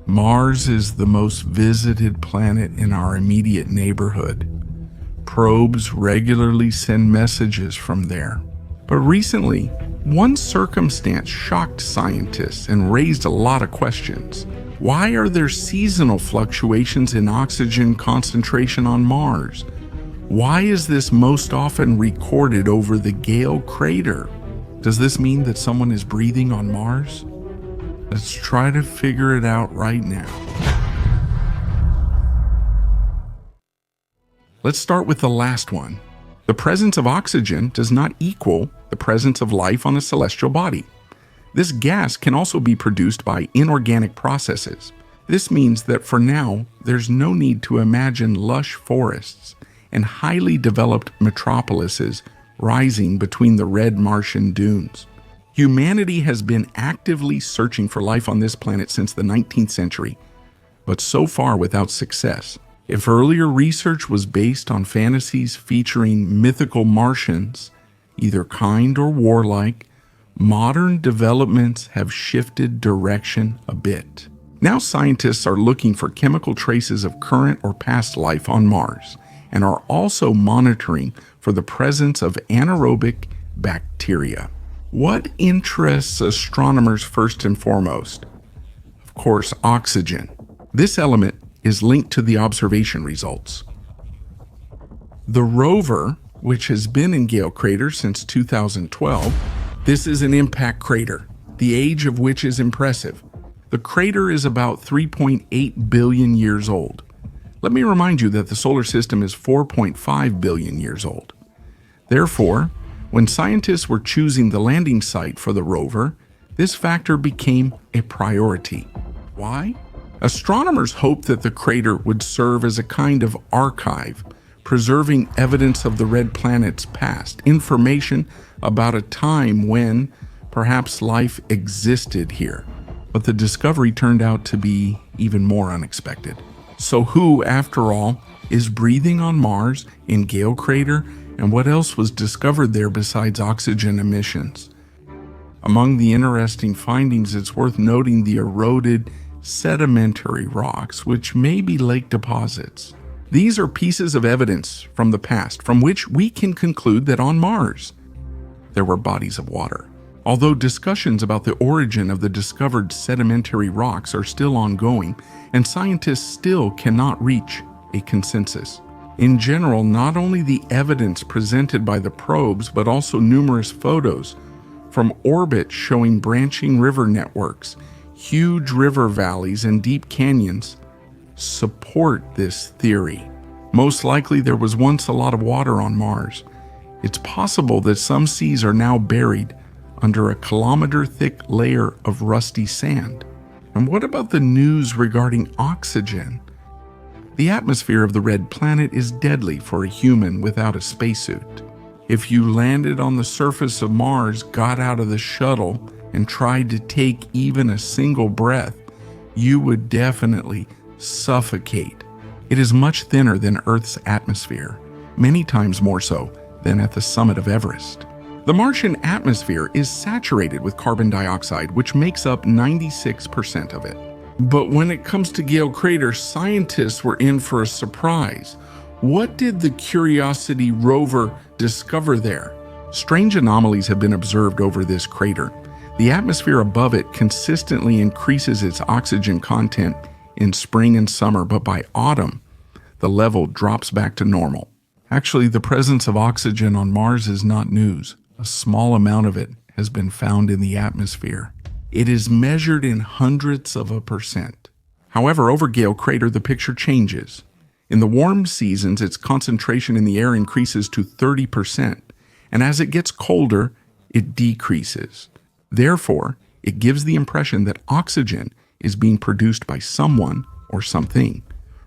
Mars is the most visited planet in our immediate neighborhood. Probes regularly send messages from there. But recently, one circumstance shocked scientists and raised a lot of questions. Why are there seasonal fluctuations in oxygen concentration on Mars? Why is this most often recorded over the Gale crater? Does this mean that someone is breathing on Mars? Let's try to figure it out right now. Let's start with the last one. The presence of oxygen does not equal the presence of life on a celestial body. This gas can also be produced by inorganic processes. This means that for now, there's no need to imagine lush forests and highly developed metropolises rising between the red Martian dunes. Humanity has been actively searching for life on this planet since the 19th century, but so far without success. If earlier research was based on fantasies featuring mythical Martians, either kind or warlike, modern developments have shifted direction a bit. Now scientists are looking for chemical traces of current or past life on Mars, and are also monitoring for the presence of anaerobic bacteria. What interests astronomers first and foremost? Of course, oxygen. This element is linked to the observation results. The rover, which has been in Gale crater since 2012, this is an impact crater, the age of which is impressive. The crater is about 3.8 billion years old. Let me remind you that the solar system is 4.5 billion years old. Therefore, when scientists were choosing the landing site for the rover, this factor became a priority. Why? Astronomers hoped that the crater would serve as a kind of archive, preserving evidence of the red planet's past, information about a time when perhaps life existed here. But the discovery turned out to be even more unexpected. So who, after all, is breathing on Mars in Gale crater, and what else was discovered there besides oxygen emissions? Among the interesting findings, it's worth noting the eroded sedimentary rocks, which may be lake deposits. These are pieces of evidence from the past from which we can conclude that on Mars there were bodies of water. Although discussions about the origin of the discovered sedimentary rocks are still ongoing, and scientists still cannot reach a consensus. In general, not only the evidence presented by the probes, but also numerous photos from orbit showing branching river networks, huge river valleys, and deep canyons support this theory. Most likely there was once a lot of water on Mars. It's possible that some seas are now buried under a kilometer-thick layer of rusty sand. And what about the news regarding oxygen? The atmosphere of the red planet is deadly for a human without a spacesuit. If you landed on the surface of Mars, got out of the shuttle, and tried to take even a single breath, you would definitely suffocate. It is much thinner than Earth's atmosphere, many times more so than at the summit of Everest. The Martian atmosphere is saturated with carbon dioxide, which makes up 96% of it. But when it comes to Gale crater, scientists were in for a surprise. What did the Curiosity rover discover there? Strange anomalies have been observed over this crater. The atmosphere above it consistently increases its oxygen content in spring and summer, but by autumn, the level drops back to normal. Actually, the presence of oxygen on Mars is not news. A small amount of it has been found in the atmosphere. It is measured in hundredths of a percent. However, over Gale crater, the picture changes. In the warm seasons, its concentration in the air increases to 30%, and as it gets colder, it decreases. Therefore, it gives the impression that oxygen is being produced by someone or something,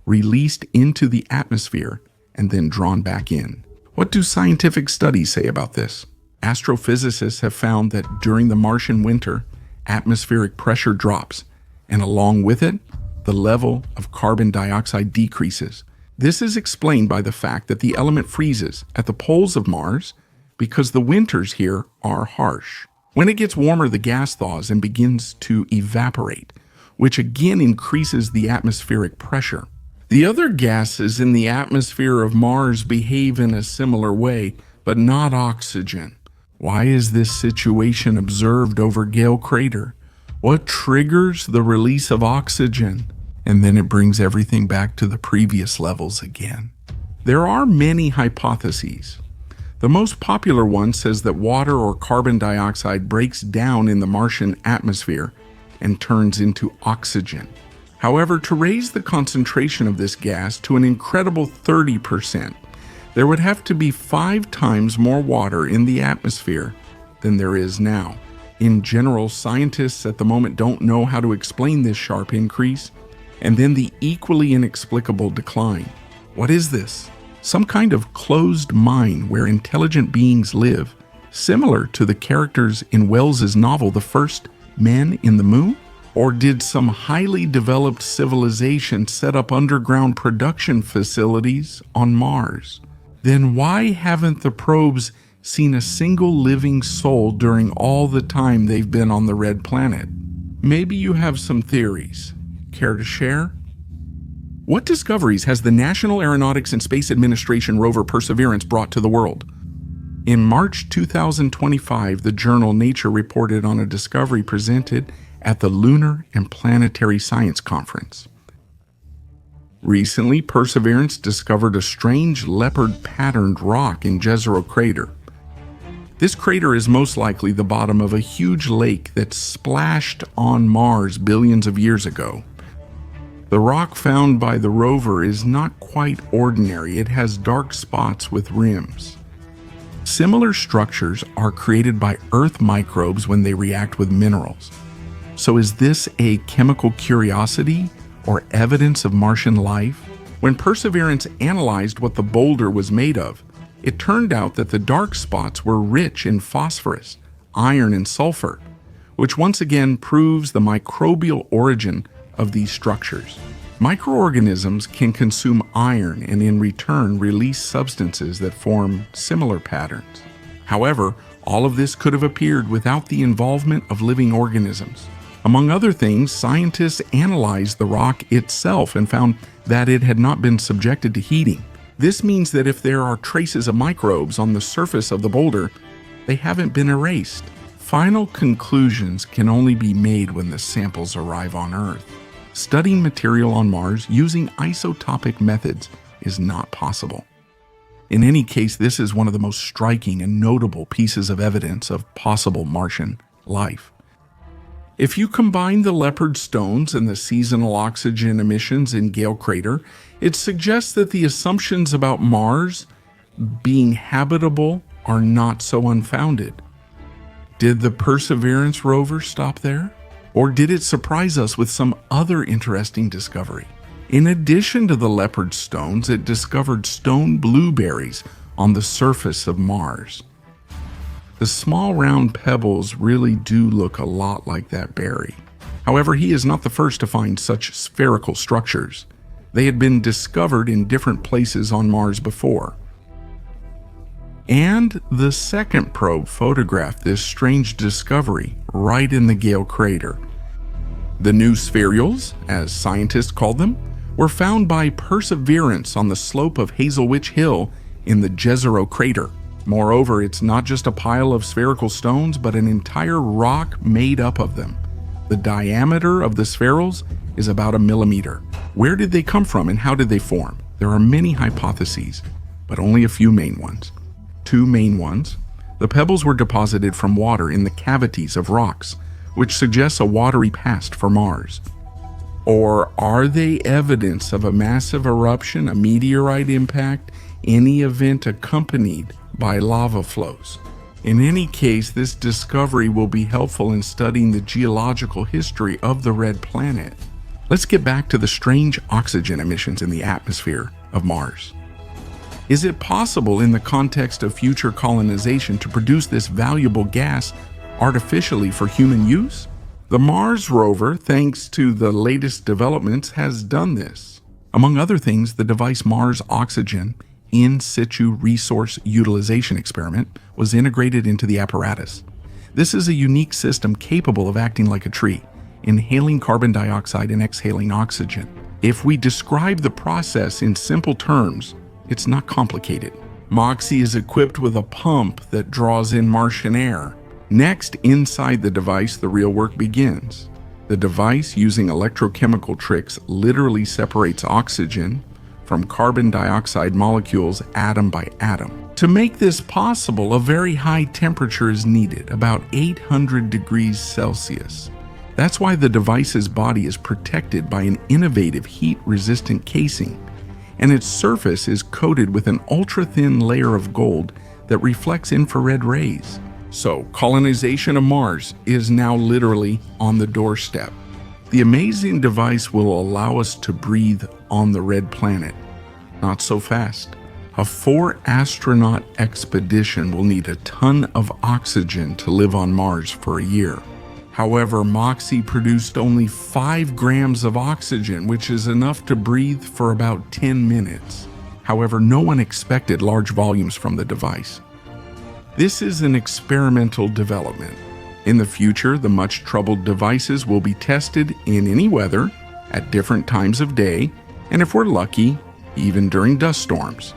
released into the atmosphere, and then drawn back in. What do scientific studies say about this? Astrophysicists have found that during the Martian winter, atmospheric pressure drops, and along with it, the level of carbon dioxide decreases. This is explained by the fact that the element freezes at the poles of Mars because the winters here are harsh. When it gets warmer, the gas thaws and begins to evaporate. which again increases the atmospheric pressure. The other gases in the atmosphere of Mars behave in a similar way, but not oxygen. Why is this situation observed over Gale crater? What triggers the release of oxygen? And then it brings everything back to the previous levels again. There are many hypotheses. The most popular one says that water or carbon dioxide breaks down in the Martian atmosphere and turns into oxygen. However, to raise the concentration of this gas to an incredible 30%, there would have to be 5 times more water in the atmosphere than there is now. In general, scientists at the moment don't know how to explain this sharp increase, and then the equally inexplicable decline. What is this? Some kind of closed mine where intelligent beings live, similar to the characters in Wells's novel The First Men in the Moon? Or did some highly developed civilization set up underground production facilities on Mars? Then why haven't the probes seen a single living soul during all the time they've been on the red planet? Maybe you have some theories. Care to share? What discoveries has the National Aeronautics and Space Administration rover Perseverance brought to the world? In March 2025, the journal Nature reported on a discovery presented at the Lunar and Planetary Science Conference. Recently, Perseverance discovered a strange leopard-patterned rock in Jezero crater. This crater is most likely the bottom of a huge lake that splashed on Mars billions of years ago. The rock found by the rover is not quite ordinary. It has dark spots with rims. Similar structures are created by Earth microbes when they react with minerals. So is this a chemical curiosity or evidence of Martian life? When Perseverance analyzed what the boulder was made of, it turned out that the dark spots were rich in phosphorus, iron, and sulfur, which once again proves the microbial origin of these structures. Microorganisms can consume iron and in return release substances that form similar patterns. However, all of this could have appeared without the involvement of living organisms. Among other things, scientists analyzed the rock itself and found that it had not been subjected to heating. This means that if there are traces of microbes on the surface of the boulder, they haven't been erased. Final conclusions can only be made when the samples arrive on Earth. Studying material on Mars using isotopic methods is not possible. In any case, this is one of the most striking and notable pieces of evidence of possible Martian life. If you combine the leopard stones and the seasonal oxygen emissions in Gale crater, it suggests that the assumptions about Mars being habitable are not so unfounded. Did the Perseverance rover stop there? Or did it surprise us with some other interesting discovery? In addition to the leopard stones, it discovered stone blueberries on the surface of Mars. The small round pebbles really do look a lot like that berry. However, he is not the first to find such spherical structures. They had been discovered in different places on Mars before. And the second probe photographed this strange discovery right in the Gale crater. The new spherules, as scientists called them, were found by Perseverance on the slope of Hazelwitch Hill in the Jezero crater. Moreover, it's not just a pile of spherical stones, but an entire rock made up of them. The diameter of the spherules is about 1 millimeter. Where did they come from and how did they form? There are many hypotheses, but only a few main ones. 2 main ones. The pebbles were deposited from water in the cavities of rocks, which suggests a watery past for Mars. Or are they evidence of a massive eruption, a meteorite impact, any event accompanied by lava flows? In any case, this discovery will be helpful in studying the geological history of the red planet. Let's get back to the strange oxygen emissions in the atmosphere of Mars. Is it possible in the context of future colonization to produce this valuable gas artificially for human use? The Mars rover, thanks to the latest developments, has done this. Among other things, the device Mars Oxygen in situ resource utilization experiment was integrated into the apparatus. This is a unique system capable of acting like a tree, inhaling carbon dioxide and exhaling oxygen. If we describe the process in simple terms, it's not complicated. Moxie is equipped with a pump that draws in Martian air. Next, inside the device, the real work begins. The device, using electrochemical tricks, literally separates oxygen from carbon dioxide molecules atom by atom. To make this possible, a very high temperature is needed, about 800 degrees Celsius. That's why the device's body is protected by an innovative heat-resistant casing, and its surface is coated with an ultra-thin layer of gold that reflects infrared rays. So, colonization of Mars is now literally on the doorstep. The amazing device will allow us to breathe on the red planet. Not so fast. A 4-astronaut expedition will need a ton of oxygen to live on Mars for a year. However, Moxie produced only 5 grams of oxygen, which is enough to breathe for about 10 minutes. However, no one expected large volumes from the device. This is an experimental development. In the future, the much-troubled devices will be tested in any weather, at different times of day, and if we're lucky, even during dust storms.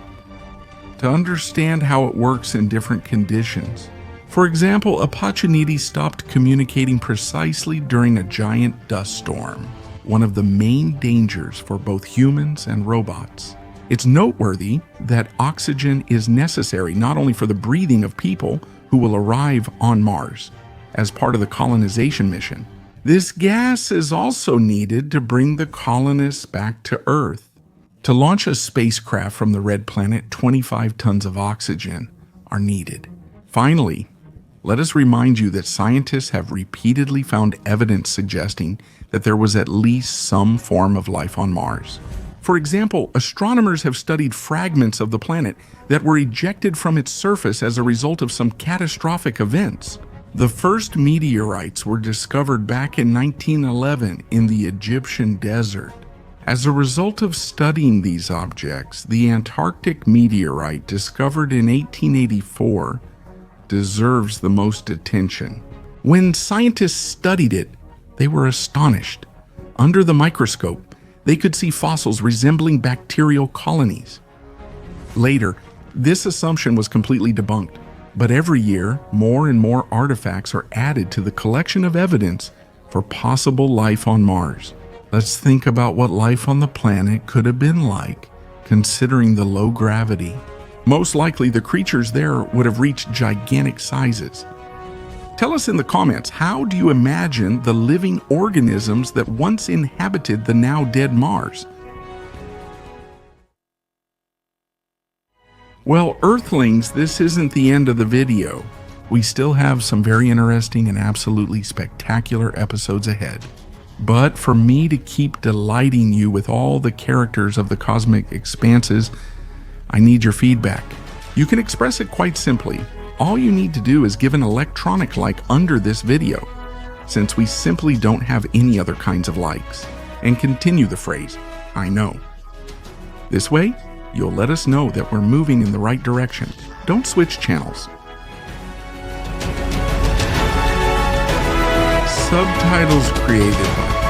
To understand how it works in different conditions. For example, Apache stopped communicating precisely during a giant dust storm, one of the main dangers for both humans and robots. It's noteworthy that oxygen is necessary not only for the breathing of people who will arrive on Mars as part of the colonization mission. This gas is also needed to bring the colonists back to Earth. To launch a spacecraft from the red planet, 25 tons of oxygen are needed. Finally, let us remind you that scientists have repeatedly found evidence suggesting that there was at least some form of life on Mars. For example, astronomers have studied fragments of the planet that were ejected from its surface as a result of some catastrophic events. The first meteorites were discovered back in 1911 in the Egyptian desert. As a result of studying these objects, the Antarctic meteorite discovered in 1884 deserves the most attention. When scientists studied it, they were astonished. Under the microscope, they could see fossils resembling bacterial colonies. Later, this assumption was completely debunked, but every year, more and more artifacts are added to the collection of evidence for possible life on Mars. Let's think about what life on the planet could have been like, considering the low gravity. Most likely, the creatures there would have reached gigantic sizes. Tell us in the comments, how do you imagine the living organisms that once inhabited the now dead Mars? Well, Earthlings, this isn't the end of the video. We still have some very interesting and absolutely spectacular episodes ahead. But for me to keep delighting you with all the characters of the cosmic expanses, I need your feedback. You can express it quite simply. All you need to do is give an electronic like under this video, since we simply don't have any other kinds of likes, and continue the phrase, I know. This way, you'll let us know that we're moving in the right direction. Don't switch channels. Subtitles created by